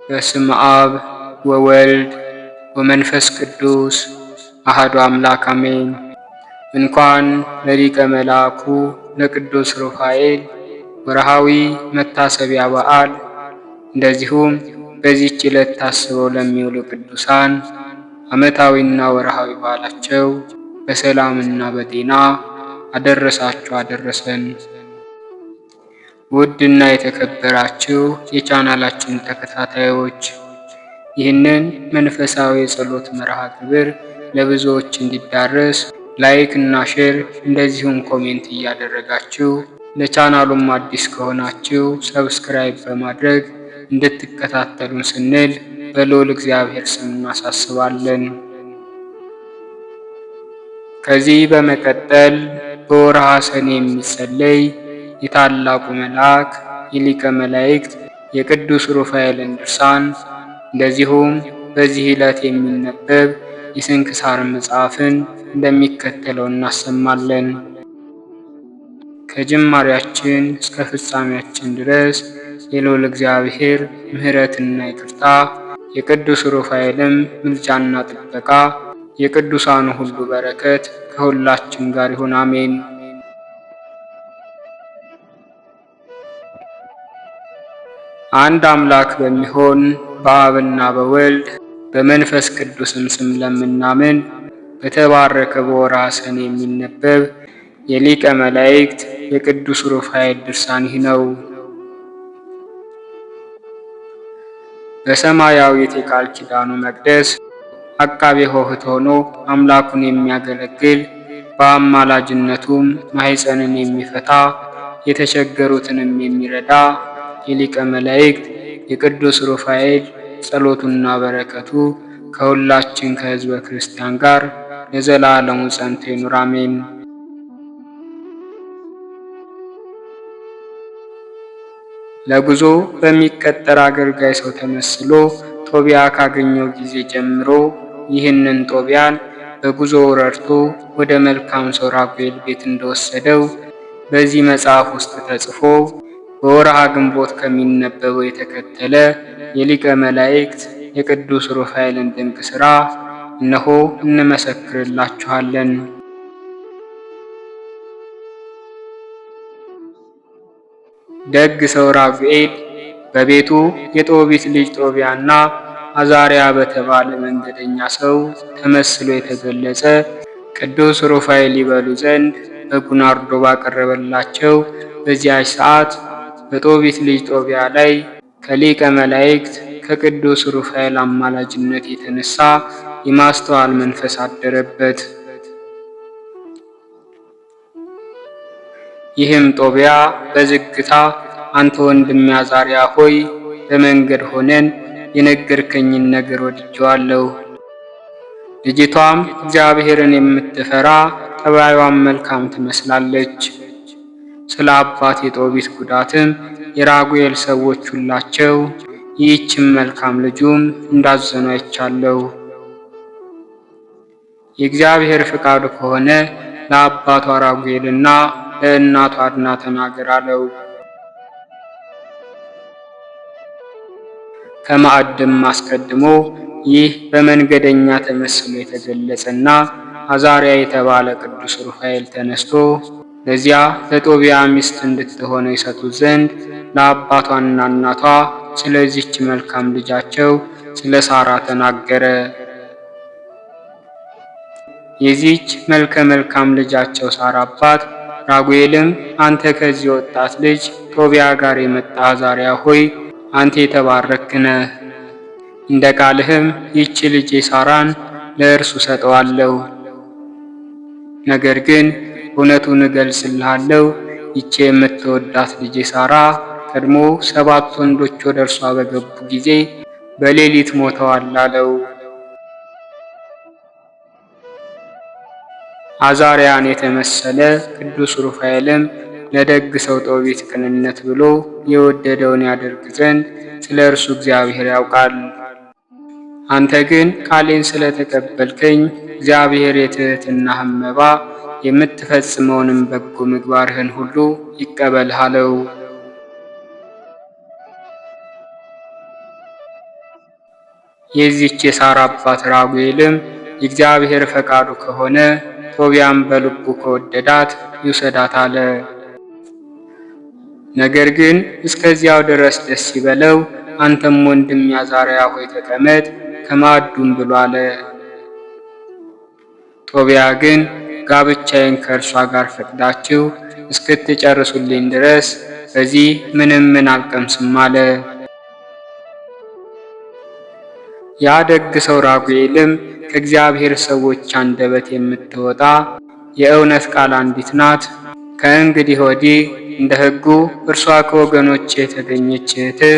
በስመ አብ ወወልድ ወመንፈስ ቅዱስ አሐዱ አምላክ አሜን። እንኳን ለሊቀ መላኩ ለቅዱስ ሩፋኤል ወርሃዊ መታሰቢያ በዓል እንደዚሁም በዚህች ዕለት ታስበው ለሚውሉ ቅዱሳን ዓመታዊና ወርሃዊ በዓላቸው በሰላምና በጤና አደረሳችሁ አደረሰን። ውድና የተከበራችሁ የቻናላችን ተከታታዮች ይህንን መንፈሳዊ የጸሎት መርሃ ግብር ለብዙዎች እንዲዳረስ ላይክ እና ሼር እንደዚሁም ኮሜንት እያደረጋችሁ ለቻናሉም አዲስ ከሆናችሁ ሰብስክራይብ በማድረግ እንድትከታተሉን ስንል በልዑል እግዚአብሔር ስም እናሳስባለን። ከዚህ በመቀጠል በወርሃ ሰኔ የሚጸለይ የታላቁ መልአክ የሊቀ መላእክት የቅዱስ ሩፋኤልን ድርሳን እንደዚሁም በዚህ ዕለት የሚነበብ የስንክሳር መጽሐፍን እንደሚከተለው እናሰማለን። ከጅማሬያችን እስከ ፍጻሜያችን ድረስ የልዑል እግዚአብሔር ምሕረትና ይቅርታ የቅዱስ ሩፋኤልም ምልጃና ጥበቃ የቅዱሳኑ ሁሉ በረከት ከሁላችን ጋር ይሁን፣ አሜን። አንድ አምላክ በሚሆን በአብና በወልድ በመንፈስ ቅዱስም ስም ለምናምን በተባረከ በወርሃ ሰኔ የሚነበብ የሊቀ መላእክት የቅዱስ ሩፋኤል ድርሳን ይህ ነው። በሰማያዊት የቃል ኪዳኑ መቅደስ አቃቤ ሆህት ሆኖ አምላኩን የሚያገለግል በአማላጅነቱም ማኅፀንን የሚፈታ የተቸገሩትንም የሚረዳ የሊቀ መላእክት የቅዱስ ሩፋኤል ጸሎቱና በረከቱ ከሁላችን ከሕዝበ ክርስቲያን ጋር ለዘላለሙ ጸንቶ ይኑር፣ አሜን። ለጉዞ በሚቀጠር አገልጋይ ሰው ተመስሎ ጦቢያ ካገኘው ጊዜ ጀምሮ ይህንን ጦቢያን በጉዞው ረድቶ ወደ መልካም ሰው ራጉኤል ቤት እንደወሰደው በዚህ መጽሐፍ ውስጥ ተጽፎ በወርሃ ግንቦት ከሚነበበው የተከተለ የሊቀ መላእክት የቅዱስ ሩፋኤልን ድንቅ ሥራ እነሆ እንመሰክርላችኋለን። ደግ ሰው ራጉኤል በቤቱ የጦቢት ልጅ ጦቢያና አዛሪያ በተባለ መንገደኛ ሰው ተመስሎ የተገለጸ ቅዱስ ሩፋኤል ይበሉ ዘንድ በጉን አርዶ ባቀረበላቸው በዚያች ሰዓት በጦቢት ልጅ ጦቢያ ላይ ከሊቀ መላእክት ከቅዱስ ሩፋኤል አማላጅነት የተነሳ የማስተዋል መንፈስ አደረበት። ይህም ጦቢያ በዝግታ አንተ ወንድሜ አዛሪያ ሆይ በመንገድ ሆነን የነገርከኝን ነገር ወድጄዋለሁ። ልጅቷም እግዚአብሔርን የምትፈራ ጠባዩዋም መልካም ትመስላለች። ስለ አባት የጦቢት ጉዳትም የራጉኤል ሰዎች ሁላቸው ይህችም መልካም ልጁም እንዳዘኑ አይቻለሁ። የእግዚአብሔር ፍቃዱ ከሆነ ለአባቷ ራጉኤልና ለእናቷ አድና ተናገር አለው። ከማዕድም አስቀድሞ ይህ በመንገደኛ ተመስሎ የተገለጸና አዛሪያ የተባለ ቅዱስ ሩፋኤል ተነስቶ ለዚያ ለጦቢያ ሚስት እንድትሆነው ይሰጡት ዘንድ ለአባቷና እናቷ ስለዚች መልካም ልጃቸው ስለ ሳራ ተናገረ። የዚች መልከ መልካም ልጃቸው ሳራ አባት ራጉኤልም አንተ ከዚህ ወጣት ልጅ ጦቢያ ጋር የመጣ አዛሪያ ሆይ አንተ የተባረክህ ነህ። እንደ ቃልህም ይህች ልጄ ሳራን ለእርሱ ሰጠዋለሁ። ነገር ግን እውነቱን እገልጽልሃለሁ፣ ይህች የምትወዳት ልጄ ሳራ ቀድሞ 7 ወንዶች ወደ እርሷ በገቡ ጊዜ በሌሊት ሞተዋል አለው። አዛሪያን የተመሰለ ቅዱስ ሩፋኤልም ለደግ ሰው ጦቢት ቅንነት ብሎ የወደደውን ያደርግ ዘንድ ስለ እርሱ እግዚአብሔር ያውቃል። አንተ ግን ቃሌን ስለተቀበልከኝ እግዚአብሔር የትሕትናህን መባ የምትፈጽመውንም በጎ ምግባርህን ሁሉ ይቀበልህ አለው። የዚህች የሳራ አባት ራጉኤልም የእግዚአብሔር ፈቃዱ ከሆነ ጦቢያም በልቡ ከወደዳት ይውሰዳት አለ። ነገር ግን እስከዚያው ድረስ ደስ ይበለው፣ አንተም ወንድም አዛርያ ሆይ ተቀመጥ ከማዕዱም ብሎ አለ። ጦቢያ ግን ጋብቻዬን ከእርሷ ጋር ፈቅዳችሁ እስክትጨርሱልኝ ድረስ በዚህ ምንም አልቀምስም አለ። ያ ደግ ሰው ራጉኤልም ከእግዚአብሔር ሰዎች አንደበት የምትወጣ የእውነት ቃል አንዲት ናት። ከእንግዲህ ወዲህ እንደ ሕጉ እርሷ ከወገኖች የተገኘች እህትህ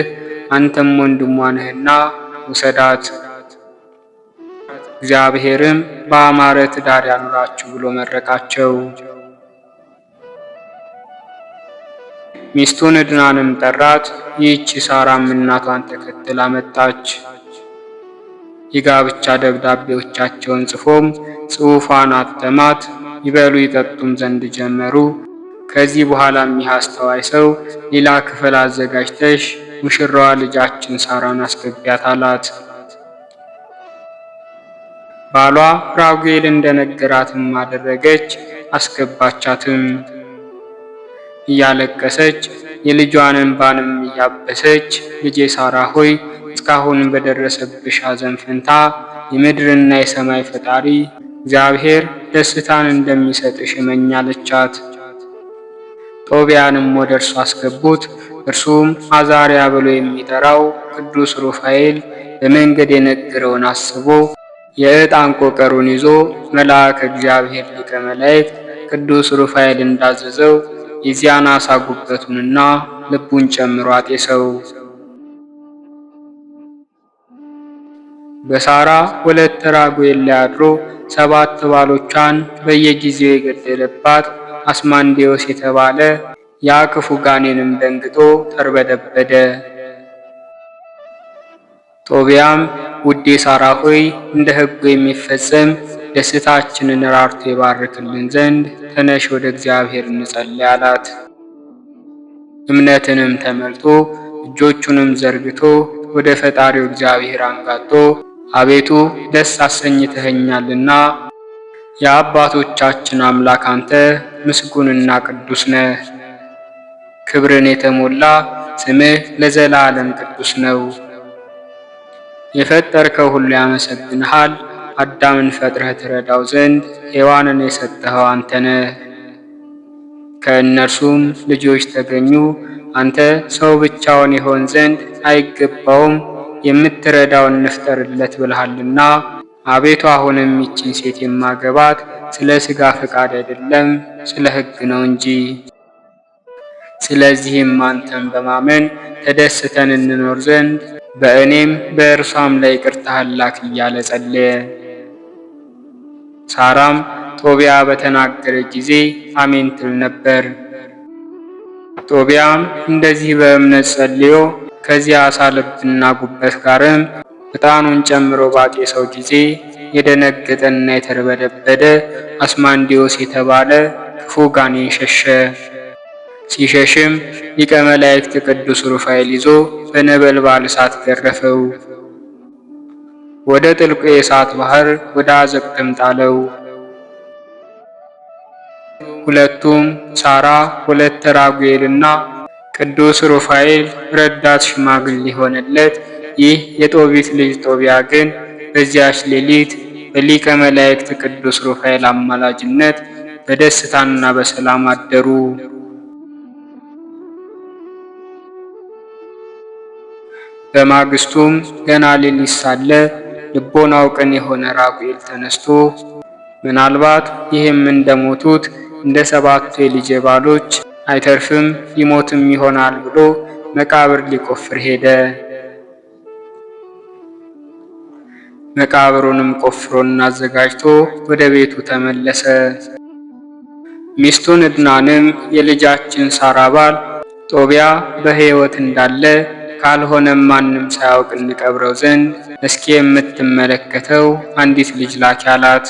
አንተም ወንድሟ ነህና ውሰዳት፣ እግዚአብሔርም በአማረ ትዳር ያኑራችሁ ብሎ መረቃቸው። ሚስቱን ዕድናንም ጠራት። ይህች ሳራም እናቷን ተከትላ መጣች። የጋብቻ ደብዳቤዎቻቸውን ጽፎም ጽሑፏን አተማት። ይበሉ ይጠጡም ዘንድ ጀመሩ። ከዚህ በኋላም ይህ አስተዋይ ሰው ሌላ ክፍል አዘጋጅተሽ ሙሽራዋ ልጃችን ሳራን አስገቢያት አላት። ባሏ ራጉኤል እንደነገራትም አደረገች፣ አስገባቻትም። እያለቀሰች የልጇን እንባንም እያበሰች ልጄ ሳራ ሆይ እስካሁን በደረሰብሽ ሐዘን ፈንታ የምድርና የሰማይ ፈጣሪ እግዚአብሔር ደስታን እንደሚሰጥሽ እመኝ አለቻት። ጦቢያንም ወደ እርሱ አስገቡት። እርሱም አዛርያ ብሎ የሚጠራው ቅዱስ ሩፋኤል በመንገድ የነገረውን አስቦ የዕጣን ቆቀሩን ይዞ መልአከ እግዚአብሔር ሊቀ መላእክት ቅዱስ ሩፋኤል እንዳዘዘው የዚያን ዓሣ ጉበቱንና ልቡን ጨምሮ አጤሰው። በሳራ ወለተ ራጉኤል ላይ አድሮ 7 ባሎቿን በየጊዜው የገደለባት አስማንዴዎስ የተባለ ያ ክፉ ጋኔንም ደንግጦ ተርበደበደ። ጦቢያም ውዴ ሳራ ሆይ እንደ ሕጉ የሚፈጸም ደስታችንን ራርቶ ይባርክልን ዘንድ ተነሽ ወደ እግዚአብሔር እንጸልይ አላት። እምነትንም ተመልቶ እጆቹንም ዘርግቶ ወደ ፈጣሪው እግዚአብሔር አንጋጦ አቤቱ ደስ አሰኝተኸኛልና የአባቶቻችን አምላክ አንተ ምስጉንና ቅዱስ ነህ። ክብርን የተሞላ ስምህ ለዘላለም ቅዱስ ነው። የፈጠርከው ሁሉ ያመሰግንሃል። አዳምን ፈጥረህ ትረዳው ዘንድ ሔዋንን የሰጠኸው አንተ ነህ። ከእነርሱም ልጆች ተገኙ። አንተ ሰው ብቻውን ይሆን ዘንድ አይገባውም፣ የምትረዳውን እንፍጠርለት ብልሃልና። አቤቱ አሁንም ይችን ሴት የማገባት ስለ ሥጋ ፈቃድ አይደለም ስለ ሕግ ነው እንጂ። ስለዚህም አንተን በማመን ተደስተን እንኖር ዘንድ በእኔም በእርሷም ላይ ይቅርታህን ላክ እያለ ጸለየ። ሳራም ጦቢያ በተናገረ ጊዜ አሜን ትል ነበር። ጦቢያም እንደዚህ በእምነት ጸልዮ ከዚያ ዓሣ ልብና ጉበት ጋርም ዕጣኑን ጨምሮ ባጤሰው ጊዜ የደነገጠና የተርበደበደ አስማንዴዎስ የተባለ ክፉ ጋኔን ሸሸ። ሲሸሽም ሊቀ መላእክት ቅዱስ ሩፋኤል ይዞ በነበልባል እሳት ገረፈው። ወደ ጥልቁ የእሳት ባህር ወደ አዘቅትም ጣለው። ሁለቱም ሳራ ወለተ ራጉኤልና ቅዱስ ሩፋኤል ረዳት ሽማግሌ ሆነለት። ይህ የጦቢት ልጅ ጦቢያ ግን በዚያች ሌሊት በሊቀ መላእክት ቅዱስ ሩፋኤል አማላጅነት በደስታና በሰላም አደሩ። በማግስቱም ገና ሌሊት ሳለ ልቦናው ቅን የሆነ ራጉኤል ተነስቶ ምናልባት ይህም እንደሞቱት እንደ 7ቱ የልጄ ባሎች አይተርፍም ይሞትም ይሆናል ብሎ መቃብር ሊቆፍር ሄደ። መቃብሩንም ቆፍሮና አዘጋጅቶ ወደ ቤቱ ተመለሰ። ሚስቱን ዕድናንም የልጃችን ሳራ ባል ጦቢያ በሕይወት እንዳለ ካልሆነም ማንም ሳያውቅ እንቀብረው ዘንድ እስኪ የምትመለከተው አንዲት ልጅ ላኪ አላት።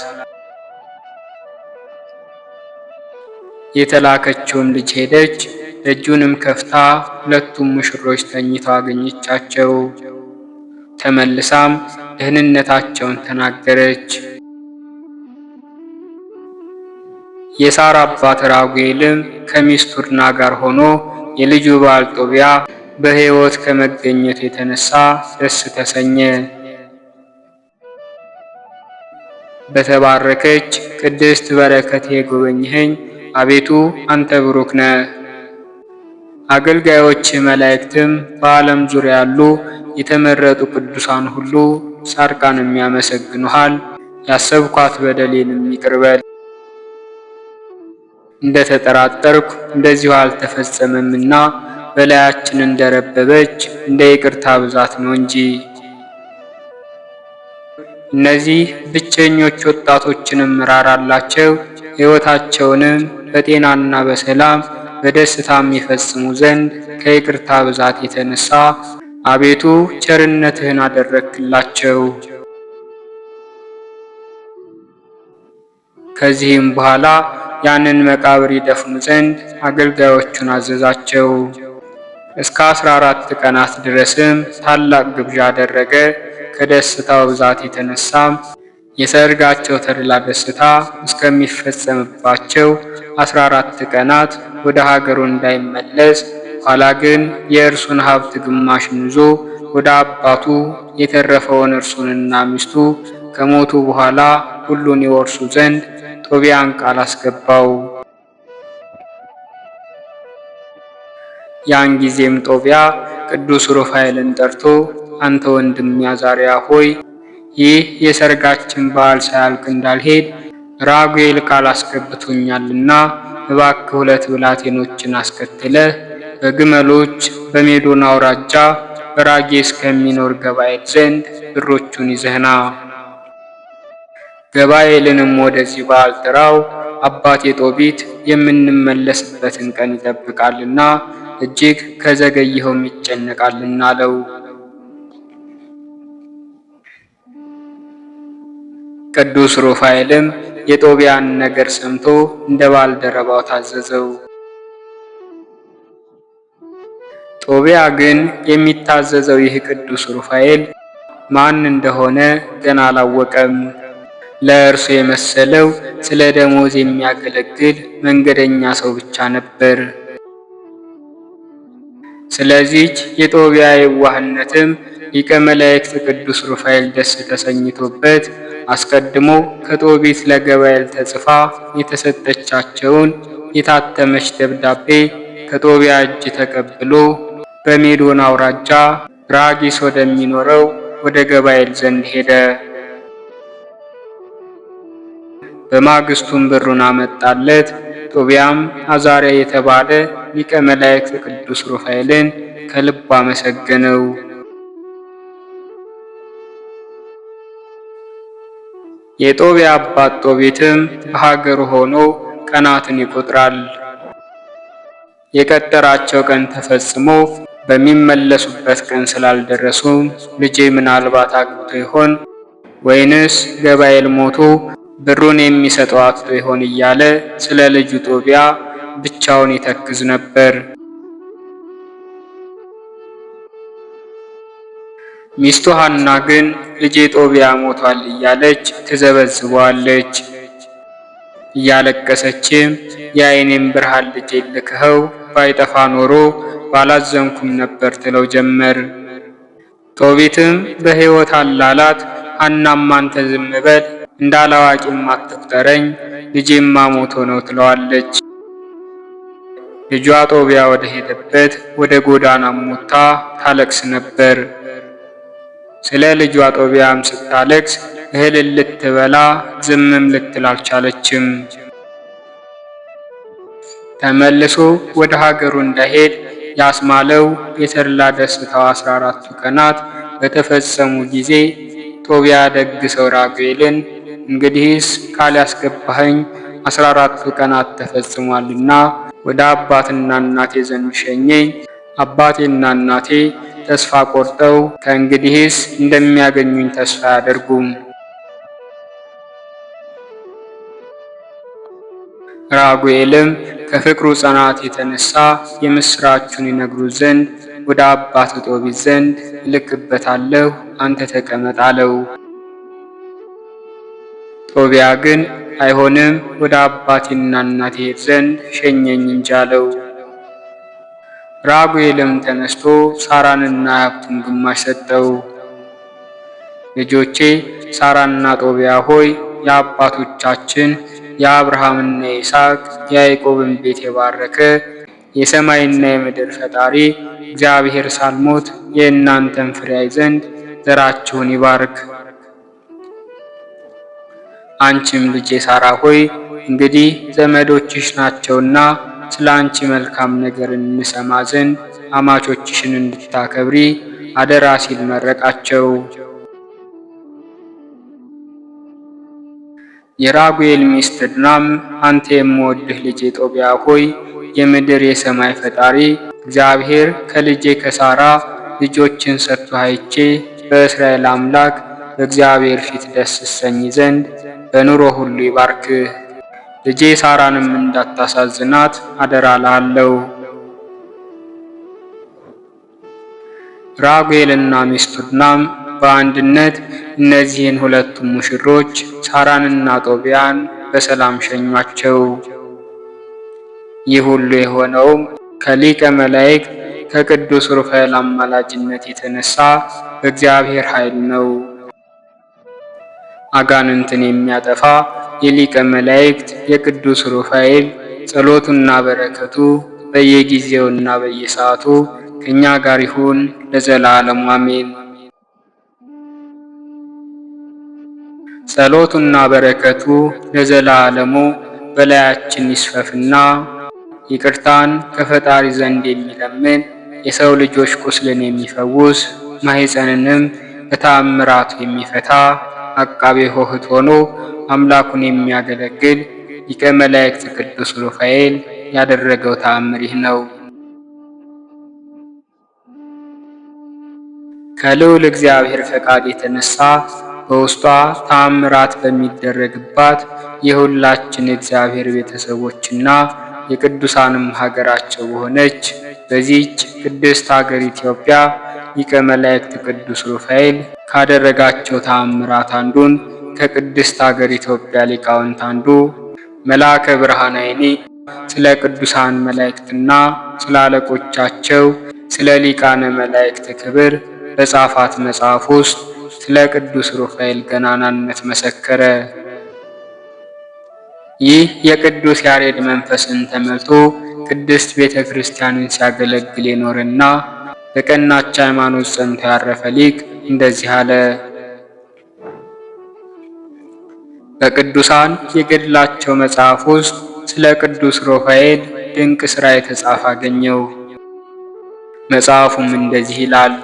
የተላከችውም ልጅ ሄደች። ደጁንም ከፍታ ሁለቱም ሙሽሮች ተኝተው አገኘቻቸው። ተመልሳም ደህንነታቸውን ተናገረች። የሳራ አባት ራጉኤልም ከሚስቱ ዕርና ጋር ሆኖ የልጁ ባል ጦቢያ በሕይወት ከመገኘቱ የተነሳ ደስ ተሰኘ። በተባረከች ቅድስት በረከት የጎበኘኸኝ አቤቱ አንተ ብሩክ ነህ። አገልጋዮች መላእክትም በዓለም ዙሪያ ያሉ የተመረጡ ቅዱሳን ሁሉ ጻድቃንም ያመሰግኑሃል። ያሰብኳት በደሌንም ይቅር በል። እንደተጠራጠርኩ እንደዚሁ አልተፈጸመምና በላያችን እንደረበበች እንደ ይቅርታ ብዛት ነው እንጂ። እነዚህ ብቸኞች ወጣቶችንም ራራላቸው፣ ሕይወታቸውንም በጤናና በሰላም በደስታም ይፈጽሙ ዘንድ ከይቅርታ ብዛት የተነሳ አቤቱ ቸርነትህን አደረግክላቸው። ከዚህም በኋላ ያንን መቃብር ይደፍኑ ዘንድ አገልጋዮቹን አዘዛቸው። እስከ 14 ቀናት ድረስም ታላቅ ግብዣ አደረገ። ከደስታው ብዛት የተነሳም የሰርጋቸው ተድላ ደስታ እስከሚፈጸምባቸው 14 ቀናት ወደ ሀገሩ እንዳይመለስ፣ ኋላ ግን የእርሱን ሀብት ግማሽን ይዞ ወደ አባቱ የተረፈውን እርሱንና ሚስቱ ከሞቱ በኋላ ሁሉን ይወርሱ ዘንድ ጦቢያን ቃል አስገባው። ያን ጊዜም ጦቢያ ቅዱስ ሩፋኤልን ጠርቶ አንተ ወንድም አዛርያ ሆይ ይህ የሰርጋችን በዓል ሳያልቅ እንዳልሄድ ራጉኤል ቃል አስገብቶኛልና እባክህ 2 ብላቴኖችን አስከትለህ በግመሎች በሜዶን አውራጃ በራጌ እስከሚኖር ገባኤል ዘንድ ብሮቹን ይዘህና ገባኤልንም ወደዚህ በዓል ጥራው። አባቴ ጦቢት የምንመለስበትን ቀን ይጠብቃልና እጅግ ከዘገየኸውም ይጨነቃልና አለው። ቅዱስ ሩፋኤልም የጦቢያን ነገር ሰምቶ እንደ ባልደረባው ታዘዘው። ጦቢያ ግን የሚታዘዘው ይህ ቅዱስ ሩፋኤል ማን እንደሆነ ገና አላወቀም። ለእርሱ የመሰለው ስለ ደሞዝ የሚያገለግል መንገደኛ ሰው ብቻ ነበር። ስለዚህች የጦቢያ የዋህነትም ሊቀ መላእክት ቅዱስ ሩፋኤል ደስ ተሰኝቶበት አስቀድሞ ከጦቢት ለገባኤል ተጽፋ የተሰጠቻቸውን የታተመች ደብዳቤ ከጦቢያ እጅ ተቀብሎ በሜዶን አውራጃ ራጊስ ወደሚኖረው ወደ ገባኤል ዘንድ ሄደ። በማግስቱም ብሩን አመጣለት። ጦቢያም አዛርያ የተባለ ሊቀ መላእክት ቅዱስ ሩፋኤልን ከልብ አመሰገነው። የጦቢያ አባት ጦቢትም በሀገሩ ሆኖ ቀናትን ይቆጥራል። የቀጠራቸው ቀን ተፈጽሞ በሚመለሱበት ቀን ስላልደረሱ ልጄ ምናልባት አግብቶ ይሆን ወይንስ ገባኤል ሞቶ ብሩን የሚሰጠው አጥቶ ይሆን እያለ ስለ ልጁ ጦቢያ ብቻውን ይተክዝ ነበር። ሚስቱ ሐና ግን ልጄ ጦቢያ ሞቷል እያለች ትዘበዝበዋለች። እያለቀሰችም የዓይኔን ብርሃን ልጄ ልከኸው ባይጠፋ ኖሮ ባላዘንኩም ነበር ትለው ጀመር። ጦቢትም በሕይወት አላላት። ሐናም አንተ ዝም በል እንዳላዋቂም አትቁጠረኝ፣ ልጄማ ሞቶ ነው ትለዋለች። ልጇ ጦቢያ ወደ ሄደበት ወደ ጎዳናም ወጥታ ታለቅስ ነበር። ስለ ልጇ ጦቢያም ስታለቅስ እህል ልትበላ ዝምም ልትል አልቻለችም። ተመልሶ ወደ ሀገሩ እንዳይሄድ ያስማለው የተድላ ደስታው 14ቱ ቀናት በተፈጸሙ ጊዜ ጦቢያ ደግ ሰው ራጉኤልን እንግዲህስ ካልያስገባኸኝ 14ቱ ቀናት ተፈጽሟልና ወደ አባትና እናቴ ዘንድ ሸኘኝ። አባቴና እናቴ ተስፋ ቆርጠው ከእንግዲህስ እንደሚያገኙኝ ተስፋ አያደርጉም። ራጉኤልም ከፍቅሩ ጽናት የተነሳ የምስራቹን ይነግሩት ዘንድ ወደ አባት ጦቢት ዘንድ እልክበታለሁ፣ አንተ ተቀመጥ አለው። ጦቢያ ግን አይሆንም፣ ወደ አባቴና እናቴ ሄድ ዘንድ ሸኘኝ እንጂ አለው። ራጉኤልም ተነስቶ ሳራንና የሀብቱን ግማሽ ሰጠው። ልጆቼ ሳራና ጦቢያ ሆይ የአባቶቻችን የአብርሃምና የይስሐቅ የያዕቆብን ቤት የባረከ የሰማይና የምድር ፈጣሪ እግዚአብሔር ሳልሞት የእናንተን ፍሬ ያይ ዘንድ ዘራችሁን ይባርክ። አንቺም ልጄ ሳራ ሆይ እንግዲህ ዘመዶችሽ ናቸውና ስለ አንቺ መልካም ነገር እንሰማ ዘንድ አማቾችሽን እንድታከብሪ አደራ ሲል መረቃቸው። የራጉኤል ሚስት ዕድናም አንተ የምወድህ ልጄ ጦቢያ ሆይ የምድር የሰማይ ፈጣሪ እግዚአብሔር ከልጄ ከሳራ ልጆችን ሰጥቶ አይቼ በእስራኤል አምላክ በእግዚአብሔር ፊት ደስ እሰኝ ዘንድ በኑሮ ሁሉ ይባርክህ። ልጄ ሳራንም እንዳታሳዝናት አደራ እልሃለሁ። ራጉኤልና ሚስቱ ዕድናም በአንድነት እነዚህን ሁለቱም ሙሽሮች ሳራንና ጦቢያን በሰላም ሸኟቸው። ይህ ሁሉ የሆነውም ከሊቀ መላእክት ከቅዱስ ሩፋኤል አማላጅነት የተነሳ በእግዚአብሔር ኃይል ነው። አጋንንትን የሚያጠፋ የሊቀ መላእክት የቅዱስ ሩፋኤል ጸሎቱና በረከቱ በየጊዜውና በየሰዓቱ ከኛ ጋር ይሁን ለዘላለሙ አሜን። ጸሎቱና በረከቱ ለዘላለሙ በላያችን ይስፈፍና ይቅርታን ከፈጣሪ ዘንድ የሚለምን የሰው ልጆች ቁስልን የሚፈውስ ማኅፀንንም በተአምራቱ የሚፈታ አቃቤ ሆህት ሆኖ አምላኩን የሚያገለግል ሊቀ መላእክት ቅዱስ ሩፋኤል ያደረገው ተአምር ይህ ነው። ከልዑል እግዚአብሔር ፈቃድ የተነሳ በውስጧ ተአምራት በሚደረግባት የሁላችን እግዚአብሔር ቤተሰቦችና የቅዱሳንም ሀገራቸው በሆነች በዚህች ቅድስት ሀገር ኢትዮጵያ ሊቀ መላእክት ቅዱስ ሩፋኤል ካደረጋቸው ተአምራት አንዱን ከቅድስት ሀገር ኢትዮጵያ ሊቃውንት አንዱ መልአከ ብርሃን ዓይኔ ስለ ቅዱሳን መላእክትና ስለ አለቆቻቸው ስለ ሊቃነ መላእክት ክብር በጻፋት መጽሐፍ ውስጥ ስለ ቅዱስ ሩፋኤል ገናናነት መሰከረ። ይህ የቅዱስ ያሬድ መንፈስን ተመልቶ ቅድስት ቤተ ክርስቲያንን ሲያገለግል የኖረና በቀናች ሃይማኖት ጸንቶ ያረፈ ሊቅ እንደዚህ አለ። በቅዱሳን የገድላቸው መጽሐፍ ውስጥ ስለ ቅዱስ ሩፋኤል ድንቅ ሥራ የተጻፈ አገኘው። መጽሐፉም እንደዚህ ይላል።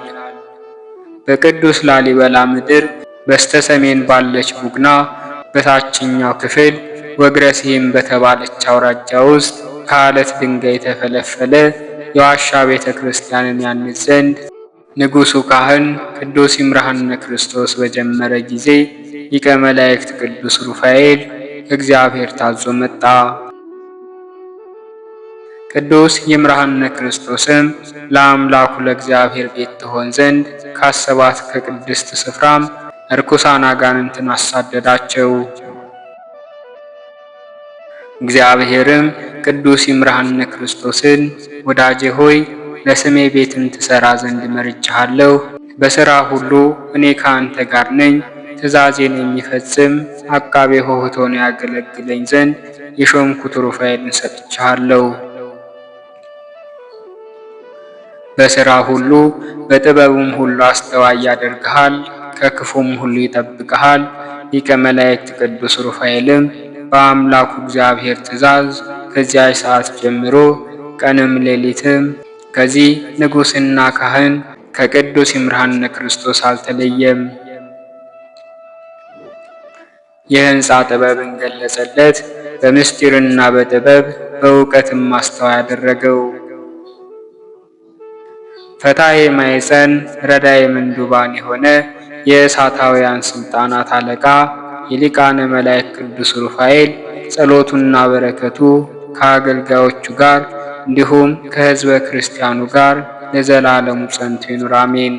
በቅዱስ ላሊበላ ምድር በስተ ሰሜን ባለች ቡግና በታችኛው ክፍል ወግረ ሲሂን በተባለች አውራጃ ውስጥ ከአለት ድንጋይ የተፈለፈለ የዋሻ ቤተ ክርስቲያንን ያንጽ ዘንድ ንጉሡ ካህን ቅዱስ ይምርሃነ ክርስቶስ በጀመረ ጊዜ ሊቀ መላእክት ቅዱስ ሩፋኤል እግዚአብሔር ታዞ መጣ። ቅዱስ ይምርሃነ ክርስቶስም ለአምላኩ ለእግዚአብሔር ቤት ትሆን ዘንድ ካሰባት ከቅድስት ስፍራም እርኩሳን አጋንንትን አሳደዳቸው። እግዚአብሔርም ቅዱስ ይምርሃነ ክርስቶስን ወዳጄ ሆይ ለስሜ ቤትን ትሰራ ዘንድ መርጬሃለሁ። በሥራ ሁሉ እኔ ከአንተ ጋር ነኝ። ትእዛዜን የሚፈጽም አቃቤ ሆህት ሆኖ ያገለግለኝ ዘንድ የሾምኩት ሩፋኤልን ሰጥቼሃለሁ። በሥራ ሁሉ በጥበቡም ሁሉ አስተዋይ ያደርግሃል፣ ከክፉም ሁሉ ይጠብቅሃል። ሊቀ መላእክት ቅዱስ ሩፋኤልም በአምላኩ እግዚአብሔር ትእዛዝ ከዚያች ሰዓት ጀምሮ ቀንም ሌሊትም ከዚህ ንጉሥና ካህን ከቅዱስ ይምርሃነ ክርስቶስ አልተለየም። የሕንፃ ጥበብን ገለጸለት። በምስጢርና በጥበብ በእውቀትም ማስተዋይ ያደረገው። ፈታሔ ማኅፀን ረዳኤ ምንዱባን የሆነ የእሳታውያን ስልጣናት አለቃ የሊቃነ መላእክት ቅዱስ ሩፋኤል ጸሎቱና በረከቱ ከአገልጋዮቹ ጋር እንዲሁም ከሕዝበ ክርስቲያኑ ጋር ለዘላለሙ ጸንቶ ይኑር አሜን።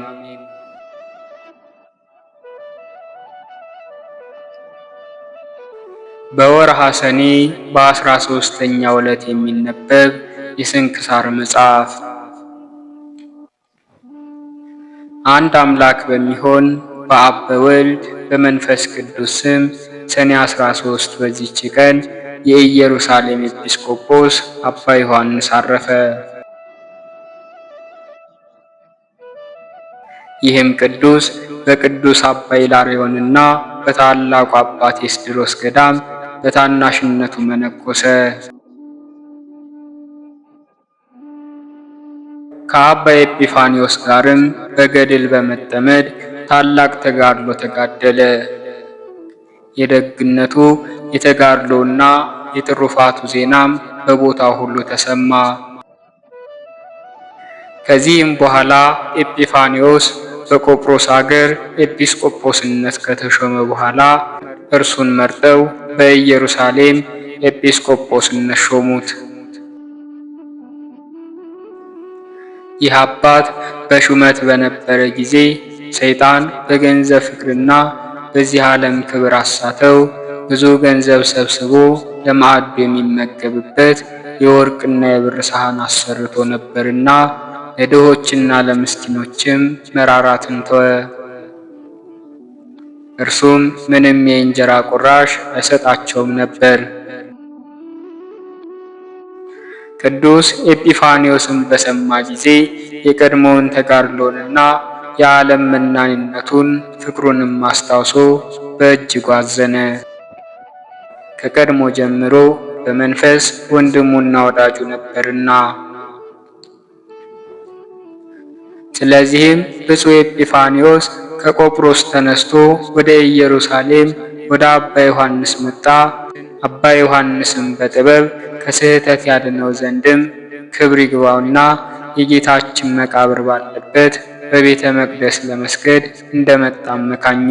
በወርሃ ሰኔ በ13ኛው ዕለት የሚነበብ የስንክሳር መጽሐፍ። አንድ አምላክ በሚሆን በአብ በወልድ በመንፈስ ቅዱስ ስም ሰኔ 13 በዚች ቀን የኢየሩሳሌም ኤጲስቆጶስ አባ ዮሐንስ አረፈ። ይህም ቅዱስ በቅዱስ አባ ኢላርዮንና በታላቁ አባ ቴዎድሮስ ገዳም በታናሽነቱ መነኮሰ። ከአባ ኤጲፋንዮስ ጋርም በገድል በመጠመድ ታላቅ ተጋድሎ ተጋደለ። የደግነቱ የተጋድሎና የትሩፋቱ ዜናም በቦታው ሁሉ ተሰማ። ከዚህም በኋላ ኤጲፋንዮስ በቆጵሮስ አገር ኤጲስቆጶስነት ከተሾመ በኋላ እርሱን መርጠው በኢየሩሳሌም ኤጲስቆጶስነት ሾሙት። ይህ አባት በሹመት በነበረ ጊዜ ሰይጣን በገንዘብ ፍቅርና በዚህ ዓለም ክብር አሳተው ብዙ ገንዘብ ሰብስቦ ለማዕዱ የሚመገብበት የወርቅና የብር ሳህን አሰርቶ ነበርና ለድሆችና ለምስኪኖችም መራራትን ተወ። እርሱም ምንም የእንጀራ ቁራሽ አይሰጣቸውም ነበር። ቅዱስ ኤጲፋንዮስም በሰማ ጊዜ የቀድሞውን ተጋድሎንና የዓለም መናንነቱን ፍቅሩንም አስታውሶ በእጅጉ አዘነ። ከቀድሞ ጀምሮ በመንፈስ ወንድሙና ወዳጁ ነበርና። ስለዚህም ብፁዕ ኤጲፋንዮስ ከቆጵሮስ ተነስቶ ወደ ኢየሩሳሌም ወደ አባ ዮሐንስ መጣ። አባ ዮሐንስም በጥበብ ከስህተት ያድነው ዘንድም ክብር ይግባውና የጌታችን መቃብር ባለበት በቤተ መቅደስ ለመስገድ እንደመጣም መካኘ።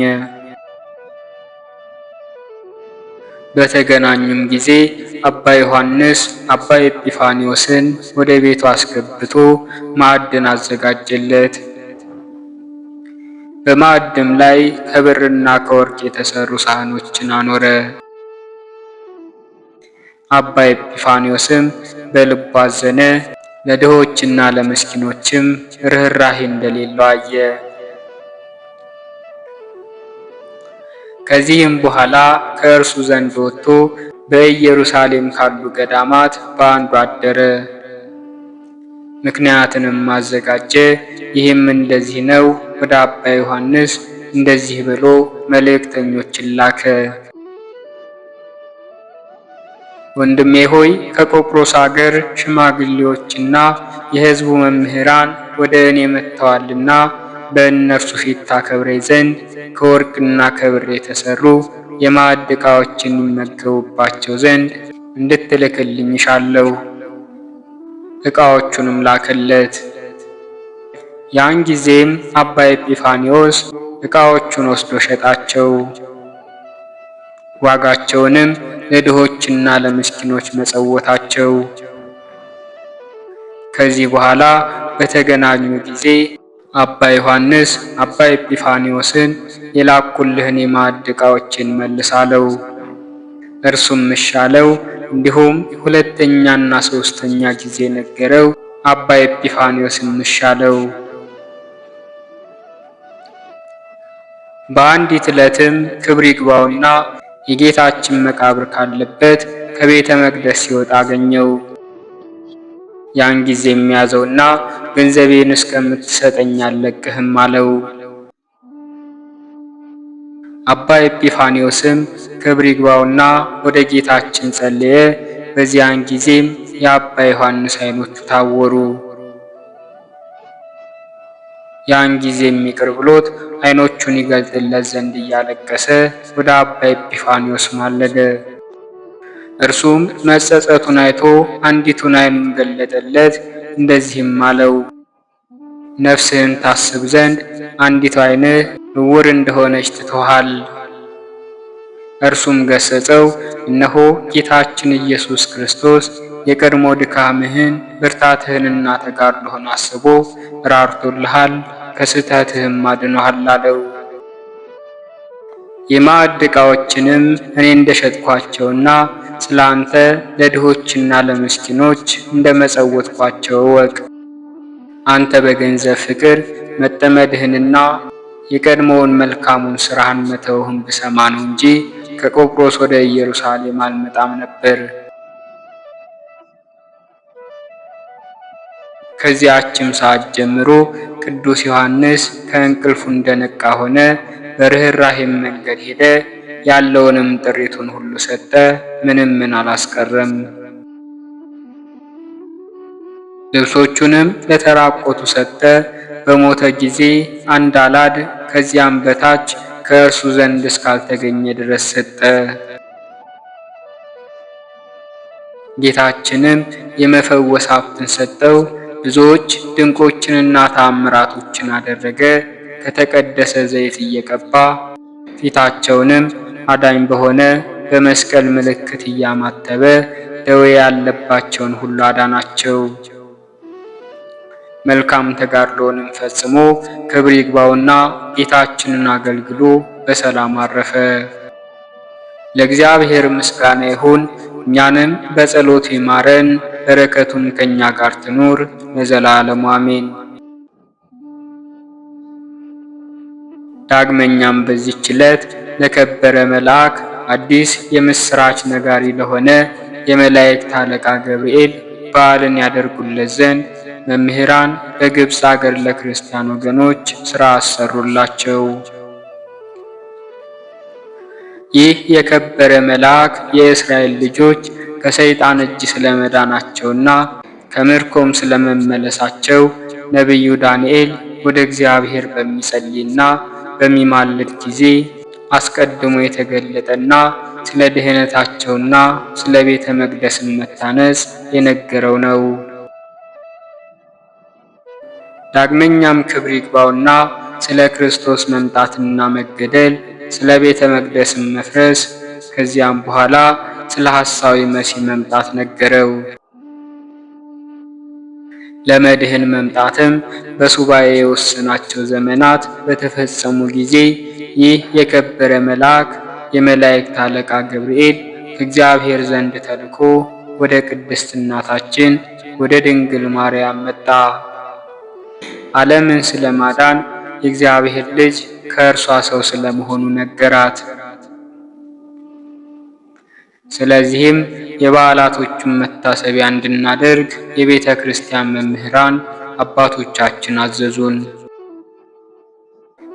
በተገናኙም ጊዜ አባ ዮሐንስ አባ ኤጲፋንዮስን ወደ ቤቱ አስገብቶ ማዕድን አዘጋጀለት። በማዕድም ላይ ከብርና ከወርቅ የተሰሩ ሳህኖችን አኖረ። አባ ኤጲፋንዮስም በልቡ አዘነ። ለድሆችና ለምስኪኖችም ርኅራኄ እንደሌለው አየ። ከዚህም በኋላ ከእርሱ ዘንድ ወጥቶ በኢየሩሳሌም ካሉ ገዳማት በአንዱ አደረ። ምክንያትንም አዘጋጀ። ይህም እንደዚህ ነው። ወደ አባ ዮሐንስ እንደዚህ ብሎ መልእክተኞችን ላከ። ወንድሜ ሆይ ከቆጵሮስ አገር ሽማግሌዎችና የሕዝቡ መምህራን ወደ እኔ መጥተዋልና በእነርሱ ፊት ታከብረኝ ዘንድ ከወርቅና ከብር የተሰሩ የማዕድ ዕቃዎችን ይመገቡባቸው ዘንድ እንድትልክልኝ እሻለሁ። ዕቃዎቹንም ላከለት። ያን ጊዜም አባ ኤጲፋንዮስ ዕቃዎቹን ወስዶ ሸጣቸው። ዋጋቸውንም ለድሆችና ለምስኪኖች መጸወታቸው። ከዚህ በኋላ በተገናኙ ጊዜ አባ ዮሐንስ አባ ኤጲፋንዮስን የላኩልህን የማዕድ ዕቃዎችን መልስ አለው። እርሱም እሺ አለው። እንዲሁም ሁለተኛና ሶስተኛ ጊዜ ነገረው። አባ ኤጲፋንዮስም እሺ አለው። በአንዲት ዕለትም ክብር ይግባውና የጌታችን መቃብር ካለበት ከቤተ መቅደስ ሲወጣ አገኘው። ያን ጊዜ የሚያዘውና ገንዘቤን እስከምትሰጠኝ አልለቅህም አለው። አባ ኤጲፋንዮስም ክብር ይግባውና ወደ ጌታችን ጸለየ። በዚያን ጊዜም የአባ ዮሐንስ ዓይኖቹ ታወሩ። ያን ጊዜም ይቅር ብሎት ዓይኖቹን ይገልጥለት ዘንድ እያለቀሰ ወደ አባ ኤጲፋንዮስ ማለደ። እርሱም መጸጸቱን አይቶ አንዲቱን ዓይኑን ገለጠለት። እንደዚህም አለው፣ ነፍስህን ታስብ ዘንድ አንዲቱ ዓይንህ ዕውር እንደሆነች ትተውሃል። እርሱም ገሰጸው። እነሆ ጌታችን ኢየሱስ ክርስቶስ የቀድሞ ድካምህን ብርታትህንና ተጋድሎህን አስቦ ራርቶልሃል፣ ከስህተትህም አድኖሃል አለው። የማዕድ ዕቃዎችንም እኔ እንደሸጥኳቸውና ስለ አንተ ለድሆችና ለምስኪኖች እንደመጸወትኳቸው እወቅ። አንተ በገንዘብ ፍቅር መጠመድህንና የቀድሞውን መልካሙን ሥራህን መተውህን ብሰማ ነው እንጂ ከቆጵሮስ ወደ ኢየሩሳሌም አልመጣም ነበር። ከዚያችም ሰዓት ጀምሮ ቅዱስ ዮሐንስ ከእንቅልፉ እንደነቃ ሆነ። በርኅራኄም መንገድ ሄደ። ያለውንም ጥሪቱን ሁሉ ሰጠ፣ ምንም አላስቀረም። ልብሶቹንም ለተራቆቱ ሰጠ። በሞተ ጊዜ አንድ አላድ ከዚያም በታች ከእርሱ ዘንድ እስካልተገኘ ድረስ ሰጠ። ጌታችንም የመፈወስ ሀብትን ሰጠው። ብዙዎች ድንቆችንና ተአምራቶችን አደረገ። ከተቀደሰ ዘይት እየቀባ ፊታቸውንም አዳኝ በሆነ በመስቀል ምልክት እያማተበ ደዌ ያለባቸውን ሁሉ አዳናቸው። መልካም ተጋድሎንም ፈጽሞ ክብር ይግባውና ጌታችንን አገልግሎ በሰላም አረፈ። ለእግዚአብሔር ምስጋና ይሁን። እኛንም በጸሎቱ ይማረን፣ በረከቱም ከእኛ ጋር ትኑር ለዘላለሙ አሜን። ዳግመኛም በዚህች ዕለት ለከበረ መልአክ አዲስ የምስራች ነጋሪ ለሆነ የመላእክት አለቃ ገብርኤል በዓልን ያደርጉለት ዘንድ መምህራን በግብፅ አገር ለክርስቲያን ወገኖች ሥራ አሰሩላቸው። ይህ የከበረ መልአክ የእስራኤል ልጆች ከሰይጣን እጅ ስለመዳናቸውና ከምርኮም ስለመመለሳቸው ነቢዩ ዳንኤል ወደ እግዚአብሔር በሚጸልይና በሚማልድ ጊዜ አስቀድሞ የተገለጠና ስለ ድህነታቸውና ስለ ቤተ መቅደስን መታነጽ የነገረው ነው። ዳግመኛም ክብር ይግባውና ስለ ክርስቶስ መምጣትና መገደል፣ ስለ ቤተ መቅደስን መፍረስ፣ ከዚያም በኋላ ስለ ሐሳዊ መሲህ መምጣት ነገረው። ለመድህን መምጣትም በሱባኤ የወሰናቸው ዘመናት በተፈጸሙ ጊዜ ይህ የከበረ መልአክ የመላእክት አለቃ ገብርኤል ከእግዚአብሔር ዘንድ ተልኮ ወደ ቅድስት እናታችን ወደ ድንግል ማርያም መጣ። ዓለምን ስለማዳን የእግዚአብሔር ልጅ ከእርሷ ሰው ስለመሆኑ ነገራት። ስለዚህም የበዓላቶቹን መታሰቢያ እንድናደርግ የቤተ ክርስቲያን መምህራን አባቶቻችን አዘዙን።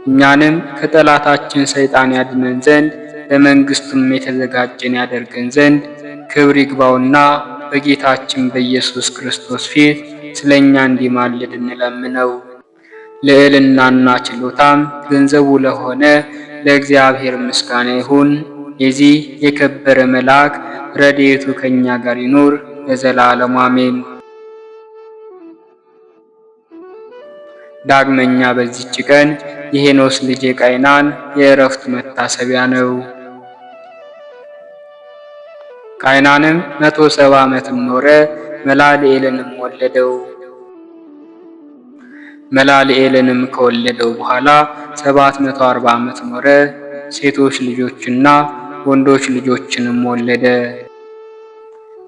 እኛንም ከጠላታችን ሰይጣን ያድነን ዘንድ ለመንግስቱም የተዘጋጀን ያደርገን ዘንድ ክብር ይግባውና በጌታችን በኢየሱስ ክርስቶስ ፊት ስለኛ እንዲማልድ እንለምነው። ልዕልናና ችሎታም ገንዘቡ ለሆነ ለእግዚአብሔር ምስጋና ይሁን። የዚህ የከበረ መልአክ ረድኤቱ ከኛ ጋር ይኑር ለዘላለሙ አሜን። ዳግመኛ በዚች ቀን የሄኖስ ልጅ የቃይናን የዕረፍቱ መታሰቢያ ነው። ቃይናንም 170 ዓመትም ኖረ፣ መላልኤልንም ወለደው። መላልኤልንም ከወለደው በኋላ 740 ዓመት ኖረ። ሴቶች ልጆችና ወንዶች ልጆችንም ወለደ።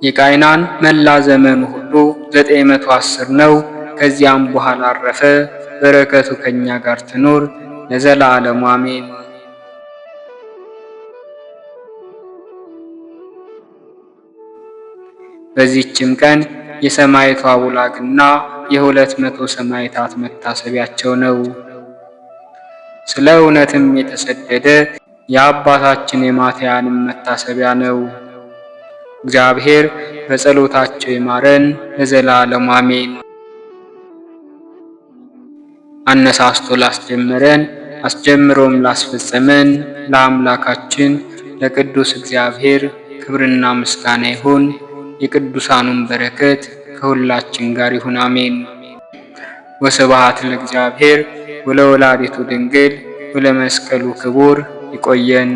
የቃይናን መላ ዘመኑ ሁሉ 910 ነው። ከዚያም በኋላ አረፈ። በረከቱ ከኛ ጋር ትኑር ለዘላለሙ አሜን። በዚህችም ቀን የሰማዕቱ አቡላግና የ200 ሰማዕታት መታሰቢያቸው ነው። ስለ እውነትም የተሰደደ የአባታችን የማትያንም መታሰቢያ ነው። እግዚአብሔር በጸሎታቸው ይማረን ለዘላለሙ አሜን። አነሳስቶ ላስጀመረን አስጀምሮም ላስፈጸመን ለአምላካችን ለቅዱስ እግዚአብሔር ክብርና ምስጋና ይሁን። የቅዱሳኑን በረከት ከሁላችን ጋር ይሁን አሜን። ወስብሐት ለእግዚአብሔር ወለወላዲቱ ድንግል ወለመስቀሉ ክቡር። ይቆየን።